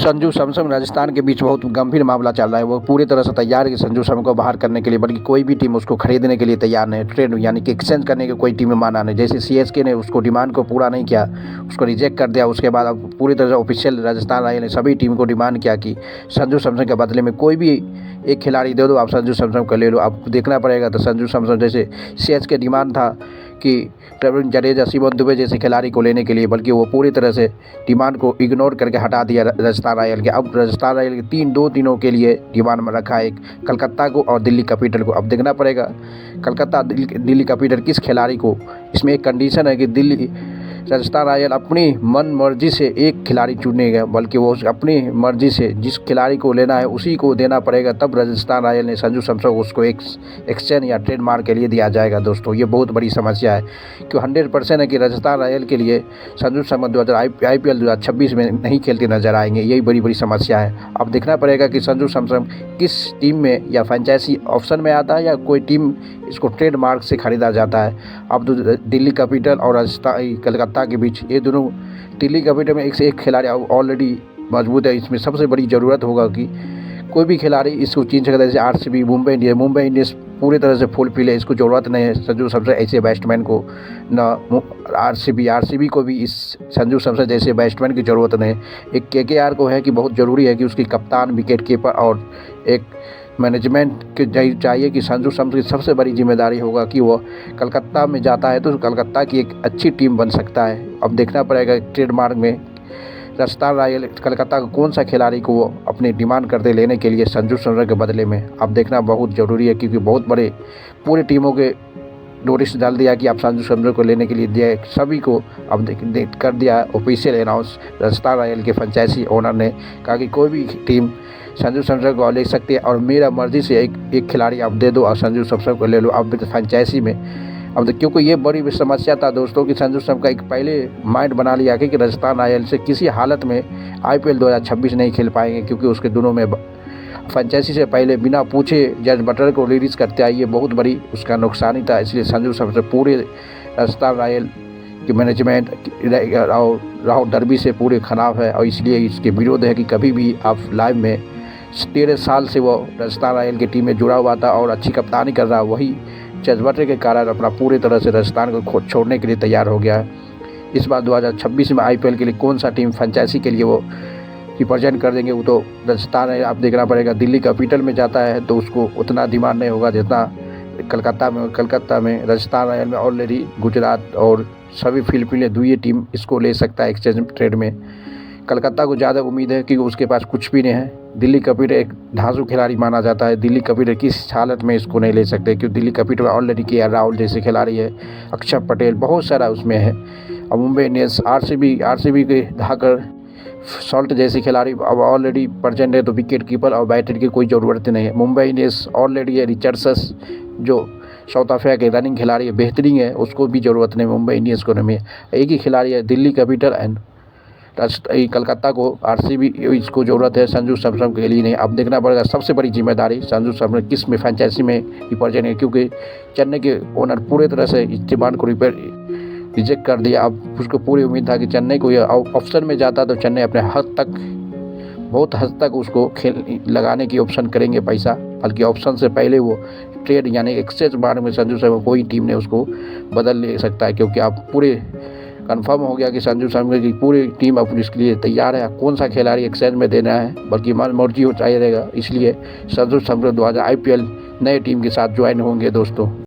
संजू सैमसन राजस्थान के बीच बहुत गंभीर मामला चल रहा है। वो पूरी तरह से तैयार है कि संजू सैमसन को बाहर करने के लिए, बल्कि कोई भी टीम उसको खरीदने के लिए तैयार नहीं। ट्रेड यानी कि एक्सचेंज करने की कोई टीम में माना नहीं। जैसे सीएसके ने उसको डिमांड को पूरा नहीं किया, उसको रिजेक्ट कर दिया। उसके बाद अब पूरी तरह से ऑफिशियल राजस्थान रॉयल ने सभी टीम को डिमांड किया कि संजू सैमसन के बदले में कोई भी एक खिलाड़ी दे दो, आप संजू सैमसन को ले लो। आपको देखना पड़ेगा। तो संजू सैमसन जैसे सीएसके डिमांड था कि रविंद्र जडेजा, शिवम दुबे जैसे खिलाड़ी को लेने के लिए, बल्कि वो पूरी तरह से डिमांड को इग्नोर करके हटा दिया राजस्थान रॉयल के। अब राजस्थान रॉयल के दो दिनों के लिए डिमांड में रखा है, एक कलकत्ता को और दिल्ली कैपिटल को। अब देखना पड़ेगा कलकत्ता दिल्ली कैपिटल किस खिलाड़ी को। इसमें एक कंडीशन है कि राजस्थान रॉयल अपनी मन मर्जी से एक खिलाड़ी चुनेगा, बल्कि वो अपनी मर्जी से जिस खिलाड़ी को लेना है उसी को देना पड़ेगा। तब राजस्थान रॉयल ने संजू सैमसन को उसको एक एक्सचेंज या ट्रेडमार्क के लिए दिया जाएगा। दोस्तों, ये बहुत बड़ी समस्या है कि 100% है कि राजस्थान रॉयल के लिए संजू सैमसन IPL 2026 में नहीं खेलते नजर आएंगे। यही बड़ी समस्या है। अब देखना पड़ेगा कि संजू सैमसन किस टीम में या फ्रेंचाइजी ऑप्शन में आता है या कोई टीम इसको ट्रेडमार्क से खरीदा जाता है। अब तो दिल्ली कैपिटल और राजस्थान कलकत्ता के बीच, ये दोनों, दिल्ली कैपिटल में एक से एक खिलाड़ी ऑलरेडी मजबूत है। इसमें सबसे बड़ी ज़रूरत होगा कि कोई भी खिलाड़ी इसको चीन सकता है। जैसे RCB, मुंबई इंडियंस पूरी तरह से फुलफिल है। इसको ज़रूरत नहीं है संजू सैमसन ऐसे बैट्समैन को, न RCB को भी इस संजू सैमसन जैसे बैट्समैन की ज़रूरत नहीं है। एक KKR को है कि बहुत ज़रूरी है कि उसकी कप्तान, विकेट कीपर और एक मैनेजमेंट के चाहिए कि संजू सैमसन की सबसे बड़ी जिम्मेदारी होगा कि वो कलकत्ता में जाता है तो कलकत्ता की एक अच्छी टीम बन सकता है। अब देखना पड़ेगा ट्रेडमार्क में राजस्थान रॉयल कलकत्ता का कौन सा खिलाड़ी को वो अपनी डिमांड करते लेने के लिए संजू सैमसन के बदले में। अब देखना बहुत ज़रूरी है, क्योंकि बहुत बड़े पूरी टीमों के नोटिस डाल दिया कि आप संजू सैमसन को लेने के लिए दिया, सभी को अब कर दिया ऑफिशियल अनाउंस। राजस्थान रॉयल के फ्रेंचाइजी ओनर ने कहा कि कोई भी टीम संजू सैमसन को ले सकती है और मेरा मर्जी से एक खिलाड़ी आप दे दो और संजू सैमसन को ले लो आप फ्रेंचाइजी में। अब क्योंकि ये बड़ी समस्या था दोस्तों कि संजू सैमसन का एक पहले माइंड बना लिया कि राजस्थान रॉयल से किसी हालत में IPL 2026 नहीं खेल पाएंगे, क्योंकि उसके दोनों में फ्रेंचाइजी से पहले बिना पूछे जज बटलर को रिलीज़ करते आए, ये बहुत बड़ी उसका नुकसान ही था। इसलिए संजू सैमसन पूरे राजस्थान रॉयल की मैनेजमेंट और राहुल द्रविड़ से पूरे खिलाफ है, और इसलिए इसके विरोध है कि कभी भी आप लाइव में 13 साल से वो राजस्थान रॉयल की टीम में जुड़ा हुआ था और अच्छी कप्तानी कर रहा, वही जज्बाते के कारण अपना पूरी तरह से राजस्थान को छोड़ने के लिए तैयार हो गया है। इस बार 2026 में IPL के लिए कौन सा टीम फ्रेंचाइजी के लिए वो रिप्रेजेंट कर देंगे, वो तो राजस्थान है। आप देखना पड़ेगा। दिल्ली कैपिटल में जाता है तो उसको उतना डिमांड नहीं होगा जितना कलकत्ता में राजस्थान रॉयल में ऑलरेडी गुजरात और सभी फिलिपीन 2 टीम इसको ले सकता है एक्सचेंज ट्रेड में। कलकत्ता को ज़्यादा उम्मीद है कि उसके पास कुछ भी नहीं है। दिल्ली कैपिटल एक धांसू खिलाड़ी माना जाता है। दिल्ली कैपिटल किस हालत में इसको नहीं ले सकते, क्योंकि दिल्ली कैपिटल में ऑलरेडी KL राहुल जैसे खिलाड़ी है, अक्षर पटेल, बहुत सारा उसमें है। और मुंबई इंडियंस, RCB के धाकर सॉल्ट जैसे खिलाड़ी अब ऑलरेडी प्रेजेंट है, तो विकेट कीपर और बैटर की कोई ज़रूरत नहीं है। मुंबई इंडियंस ऑलरेडी है, रिचर्डसन जो साउथ अफ्रीका के रनिंग खिलाड़ी है, बेहतरीन है, उसको भी ज़रूरत नहीं मुंबई इंडियंस को नहीं। एक ही खिलाड़ी है दिल्ली कैपिटल एंड कलकत्ता को, RCB इसको ज़रूरत है, संजू सैमसन के लिए नहीं। अब देखना पड़ेगा सबसे बड़ी जिम्मेदारी संजू सैमसन किस में फ्रेंचाइजी में रिप्रेजेंट है, क्योंकि चेन्नई के ओनर पूरे तरह से इस डिमांड को रिजेक्ट कर दिया। अब उसको पूरी उम्मीद था कि चेन्नई को यह ऑप्शन में जाता तो चेन्नई अपने बहुत हद तक उसको लगाने की ऑप्शन करेंगे पैसा, बल्कि ऑप्शन से पहले वो ट्रेड यानी एक्सचेंज मार्क में संजू सैमसन कोई टीम ने उसको बदल ले सकता है, क्योंकि आप पूरे कंफर्म हो गया कि संजू सैमसन की पूरी टीम अब इसके लिए तैयार है। कौन सा खिलाड़ी एक्सचेंज में देना है, बल्कि मन मर्जी हो चाहिए रहेगा। इसलिए संजू सैमसन 2000 IPL नए टीम के साथ ज्वाइन होंगे दोस्तों।